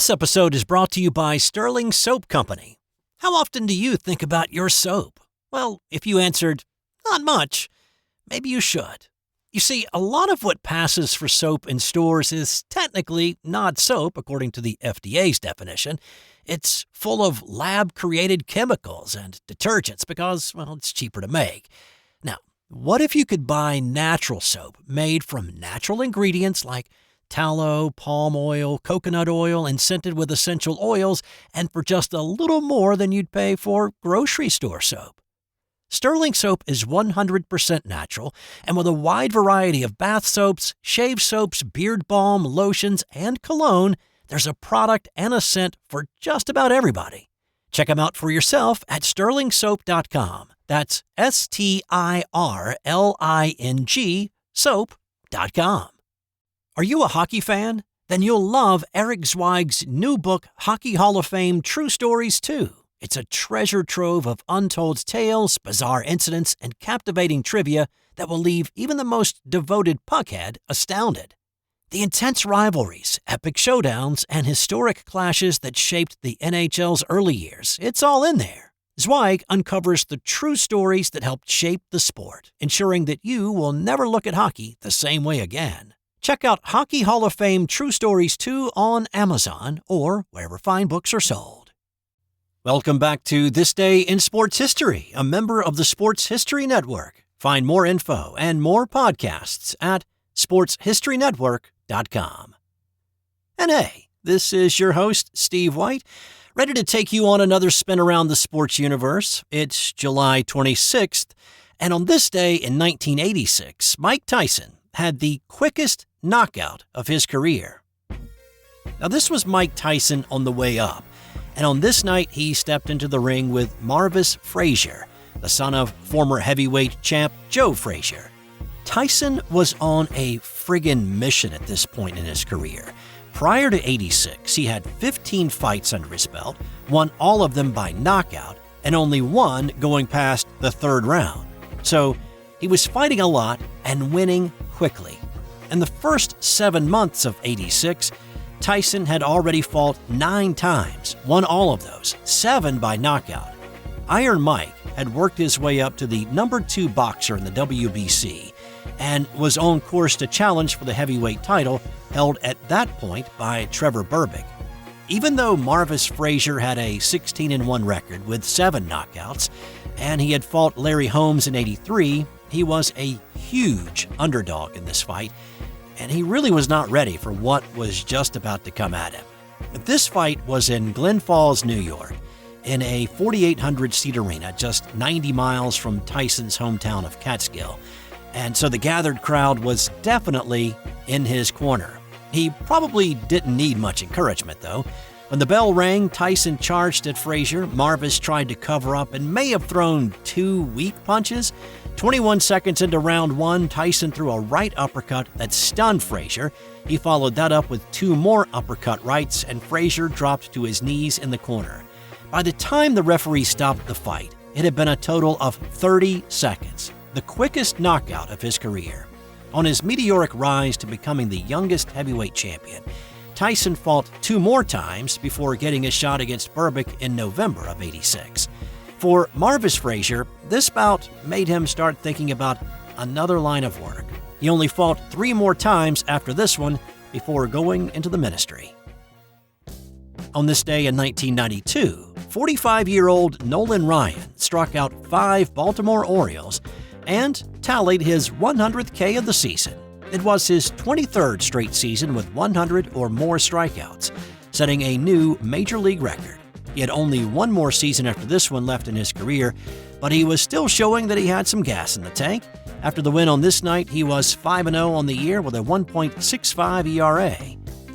This episode is brought to you by Sterling Soap Company. How often do you think about your soap? Well, if you answered, not much, maybe you should. You see, a lot of what passes for soap in stores is technically not soap, according to the FDA's definition. It's full of lab-created chemicals and detergents because, well, it's cheaper to make. Now, what if you could buy natural soap made from natural ingredients like tallow, palm oil, coconut oil, and scented with essential oils, and for just a little more than you'd pay for grocery store soap? Sterling Soap is 100% natural, and with a wide variety of bath soaps, shave soaps, beard balm, lotions, and cologne, there's a product and a scent for just about everybody. Check them out for yourself at sterlingsoap.com. That's STIRLING soap.com. Are you a hockey fan? Then you'll love Eric Zweig's new book, Hockey Hall of Fame True Stories 2. It's a treasure trove of untold tales, bizarre incidents, and captivating trivia that will leave even the most devoted puckhead astounded. The intense rivalries, epic showdowns, and historic clashes that shaped the NHL's early years, it's all in there. Zweig uncovers the true stories that helped shape the sport, ensuring that you will never look at hockey the same way again. Check out Hockey Hall of Fame True Stories 2 on Amazon or wherever fine books are sold. Welcome back to This Day in Sports History, a member of the Sports History Network. Find more info and more podcasts at sportshistorynetwork.com. And hey, this is your host, Steve White, ready to take you on another spin around the sports universe. It's July 26th, and on this day in 1986, Mike Tyson had the quickest knockout of his career. Now, this was Mike Tyson on the way up, and on this night he stepped into the ring with Marvis Frazier, the son of former heavyweight champ Joe Frazier. Tyson was on a friggin' mission at this point in his career. Prior to 86, he had 15 fights under his belt, won all of them by knockout, and only one going past the third round. So he was fighting a lot and winning quickly. In the first 7 months of 86, Tyson had already fought 9 times, won all of those, 7 by knockout. Iron Mike had worked his way up to the number 2 boxer in the WBC and was on course to challenge for the heavyweight title held at that point by Trevor Berbick. Even though Marvis Frazier had a 16-1 record with 7 knockouts, and he had fought Larry Holmes in 83, he was a huge underdog in this fight, and he really was not ready for what was just about to come at him. This fight was in Glen Falls, New York, in a 4,800-seat arena just 90 miles from Tyson's hometown of Catskill, and so the gathered crowd was definitely in his corner. He probably didn't need much encouragement, though. When the bell rang, Tyson charged at Frazier. Marvis tried to cover up and may have thrown 2 weak punches. 21 seconds into round 1, Tyson threw a right uppercut that stunned Frazier. He followed that up with 2 more uppercut rights, and Frazier dropped to his knees in the corner. By the time the referee stopped the fight, it had been a total of 30 seconds, the quickest knockout of his career. On his meteoric rise to becoming the youngest heavyweight champion, Tyson fought 2 more times before getting a shot against Berbick in November of 86. For Marvis Frazier, this bout made him start thinking about another line of work. He only fought 3 more times after this one before going into the ministry. On this day in 1992, 45-year-old Nolan Ryan struck out 5 Baltimore Orioles and tallied his 100th K of the season. It was his 23rd straight season with 100 or more strikeouts, setting a new major league record. He had only 1 more season after this one left in his career, but he was still showing that he had some gas in the tank. After the win on this night, he was 5-0 on the year with a 1.65 ERA.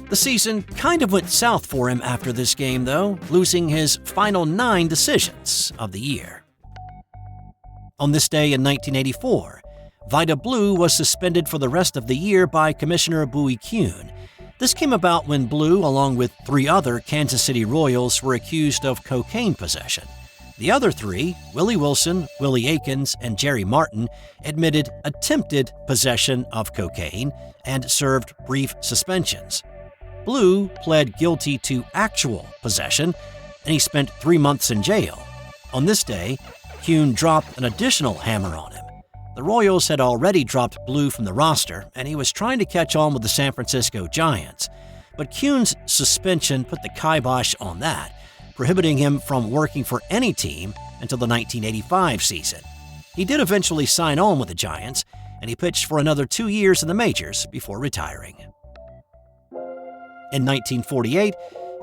The season kind of went south for him after this game, though, losing his final 9 decisions of the year. On this day in 1984, Vida Blue was suspended for the rest of the year by Commissioner Bowie Kuhn. This came about when Blue, along with 3 other Kansas City Royals, were accused of cocaine possession. The other 3, Willie Wilson, Willie Aikens, and Jerry Martin, admitted attempted possession of cocaine and served brief suspensions. Blue pled guilty to actual possession, and he spent 3 months in jail. On this day, Kuhn dropped an additional hammer on him. The Royals had already dropped Blue from the roster, and he was trying to catch on with the San Francisco Giants. But Kuhn's suspension put the kibosh on that, prohibiting him from working for any team until the 1985 season. He did eventually sign on with the Giants, and he pitched for another 2 years in the majors before retiring. In 1948,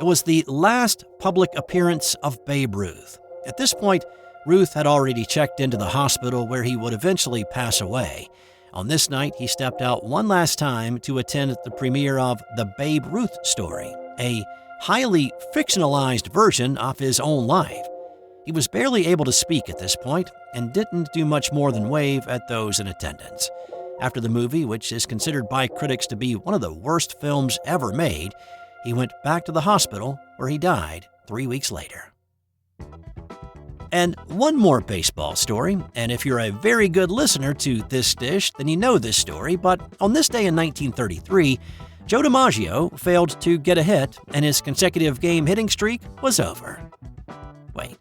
it was the last public appearance of Babe Ruth. At this point, Ruth had already checked into the hospital where he would eventually pass away. On this night, he stepped out one last time to attend the premiere of The Babe Ruth Story, a highly fictionalized version of his own life. He was barely able to speak at this point and didn't do much more than wave at those in attendance. After the movie, which is considered by critics to be one of the worst films ever made, he went back to the hospital where he died 3 weeks later. And one more baseball story, and if you're a very good listener to This Dish, then you know this story, but on this day in 1933, Joe DiMaggio failed to get a hit, and his consecutive game hitting streak was over. Wait,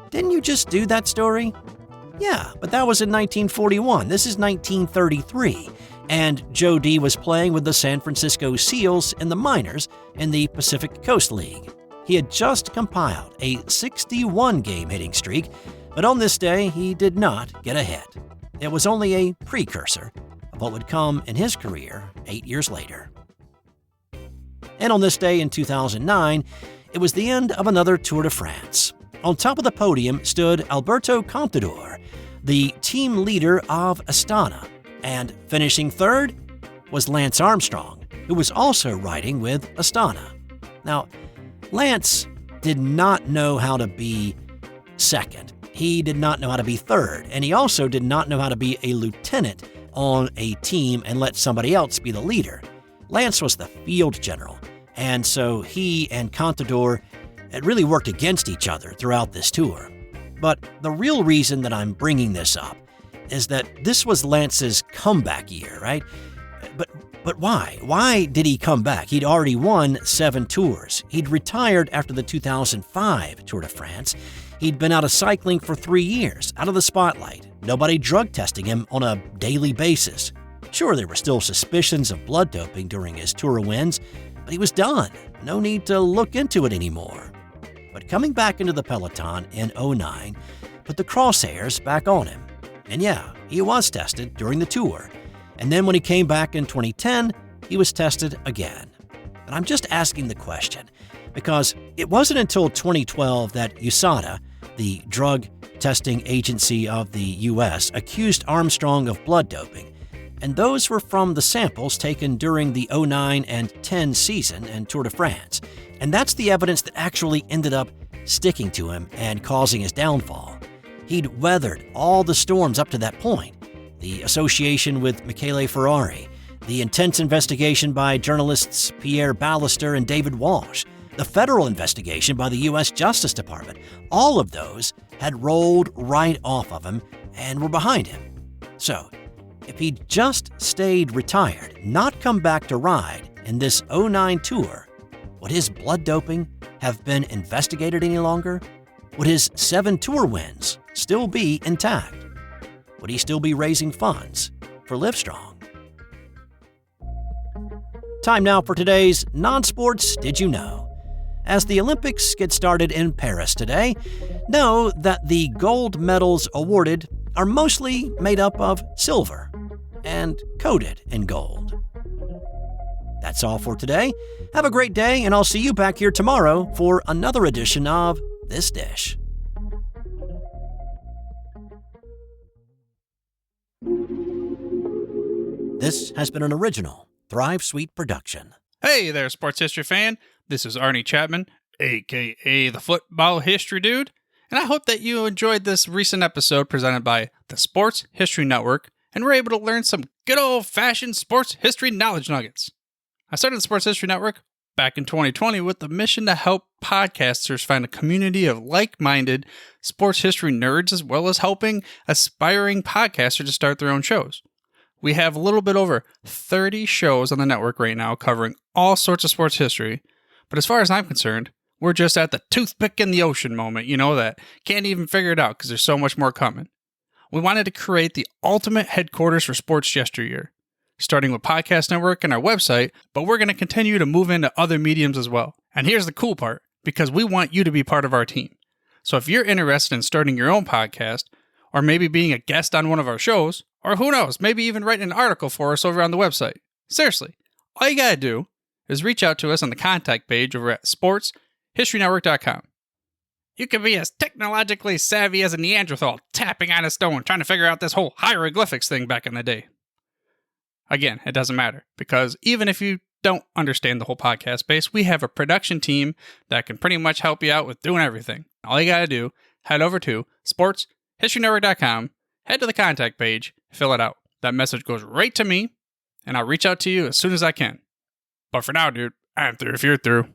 didn't you just do that story? Yeah, but that was in 1941. This is 1933, and Joe D was playing with the San Francisco Seals in the minors in the Pacific Coast League. He had just compiled a 61-game hitting streak, but on this day, he did not get a hit. It was only a precursor of what would come in his career 8 years later. And on this day in 2009, it was the end of another Tour de France. On top of the podium stood Alberto Contador, the team leader of Astana, and finishing third was Lance Armstrong, who was also riding with Astana. Now, Lance did not know how to be second. He did not know how to be third, and he also did not know how to be a lieutenant on a team and let somebody else be the leader. Lance was the field general, and so he and Contador had really worked against each other throughout this tour. But the real reason that I'm bringing this up is that this was Lance's comeback year, right? But why? Why did he come back? He'd already won 7 tours. He'd retired after the 2005 Tour de France. He'd been out of cycling for 3 years, out of the spotlight. Nobody drug testing him on a daily basis. Sure, there were still suspicions of blood doping during his tour wins, but he was done. No need to look into it anymore. But coming back into the peloton in 2009 put the crosshairs back on him. And yeah, he was tested during the tour. And then when he came back in 2010, he was tested again. But I'm just asking the question because it wasn't until 2012 that USADA, the drug testing agency of the U.S., accused Armstrong of blood doping. And those were from the samples taken during the 2009 and 10 season in Tour de France. And that's the evidence that actually ended up sticking to him and causing his downfall. He'd weathered all the storms up to that point. The association with Michele Ferrari, the intense investigation by journalists Pierre Ballister and David Walsh, the federal investigation by the U.S. Justice Department, all of those had rolled right off of him and were behind him. So, if he'd just stayed retired, not come back to ride in this 2009 tour, would his blood doping have been investigated any longer? Would his 7 tour wins still be intact? Would he still be raising funds for Livestrong? Time now for today's non-sports Did You Know? As the Olympics get started in Paris today, know that the gold medals awarded are mostly made up of silver and coated in gold. That's all for today. Have a great day, and I'll see you back here tomorrow for another edition of This Dish. This has been an original Thrive Suite production. Hey there, sports history fan. This is Arnie Chapman, a.k.a. the Football History Dude, and I hope that you enjoyed this recent episode presented by the Sports History Network and were able to learn some good old-fashioned sports history knowledge nuggets. I started the Sports History Network back in 2020 with the mission to help podcasters find a community of like-minded sports history nerds, as well as helping aspiring podcasters to start their own shows. We have a little bit over 30 shows on the network right now covering all sorts of sports history. But as far as I'm concerned, we're just at the toothpick in the ocean moment, that can't even figure it out because there's so much more coming. We wanted to create the ultimate headquarters for sports yesteryear, starting with Podcast Network and our website, but we're going to continue to move into other mediums as well. And here's the cool part, because we want you to be part of our team. So if you're interested in starting your own podcast, or maybe being a guest on one of our shows, or who knows, maybe even writing an article for us over on the website. Seriously, all you gotta do is reach out to us on the contact page over at sportshistorynetwork.com. You can be as technologically savvy as a Neanderthal tapping on a stone trying to figure out this whole hieroglyphics thing back in the day. Again, it doesn't matter, because even if you don't understand the whole podcast space, we have a production team that can pretty much help you out with doing everything. All you gotta do, head over to sportshistorynetwork.com, head to the contact page, fill it out. That message goes right to me, and I'll reach out to you as soon as I can. But for now, dude, I'm through if you're through.